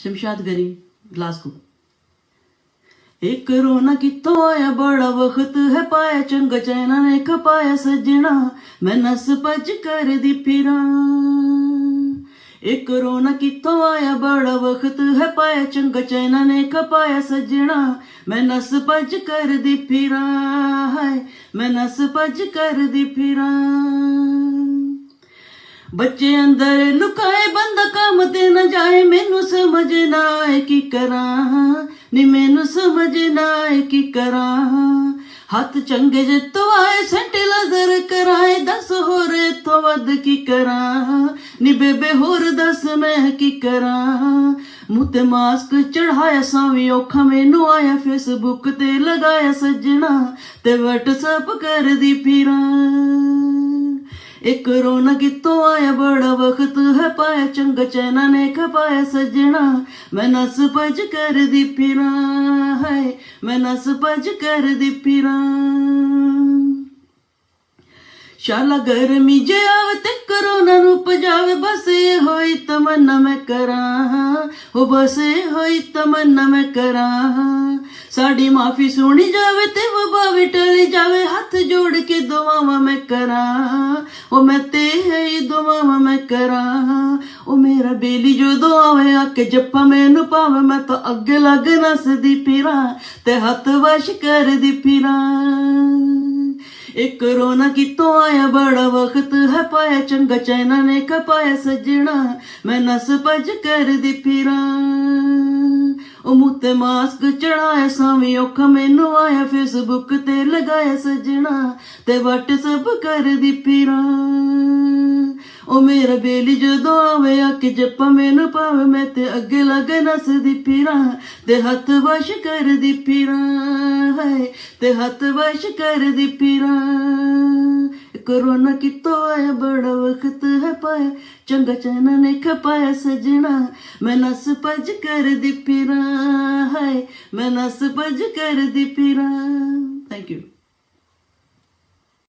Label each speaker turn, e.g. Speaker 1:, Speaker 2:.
Speaker 1: शमशाद गरी ग्लासगो। एक रोना कितों आया बड़ा वक्त है पाया चंगा चैना ने खपाया सजना मैं नस भज कर दी फिरा। एक रोना कितों आया बड़ा वक्त है पाया चंगा चैना ने खपाया सजना मैं नस भज कर दी फिरा है मैं नस भज कर दी फिरा। बच्चे अंदर लुकाए बंदा काम ते न जाए मैनू समझ ना आए की करा नी मैनू समझ ना आए की करा। हथ चंगे जे तो आए सेंट लदर कराए दस होर तो वध की करा नी बेबे होर दस मैं की करा। मुँह ते मास्क चढ़ाया सावी औखा मैनू आया फेसबुक ते लगाया सजना ते व्हाट्सएप कर दी फिरा। एक रोना कितों आया बड़ा वक्त है पाया चंगा चैना ने खपाया सजना मैं नस भज कर दी फिरा है मैं नस भज कर दी फिरा। शाला गर्मी जे आवे ते करोना नू पजावे बस ये होई तमन्ना मैं करा हो बस ये होई तमन्ना मैं करा। साड़ी माफी सुनी जावे ते वबा भी टली जावे हाथ जोड़ के दुआवां मैं करा ओ मैं ते है दुआवां मैं करा। ओ मेरा बेली जो दुआवे आके जप्पा मैनू पावे मैं तो अगे लग नसदी फिरा ते हथ वश कर दी फिरा। एक रोना कितों आया बड़ा वक्त है पाया चंगा चैना ने खपाया सजना मैं नस भज कर दी फिरा। ओ मुँह ते मास्क चढ़ाया सावी औखा मैनू आया फेसबुक ते लगाया सजना ते व्हाट्सएप कर दी फिरा। ओ मेरा बेली जदों आवे आके जप्पा मैनू पावे मैं ते अगे लग नसदी फिरा ते हथ वश कर दी फिरा है ते हथ वश कर दी फिरा। कोरोना कितों आया बड़ा वक्त है पाया चंगा चैना ने खपाया सजना मैं नस भज कर दी फिरा है मैं नस भज कर दी फिरा। Thank you.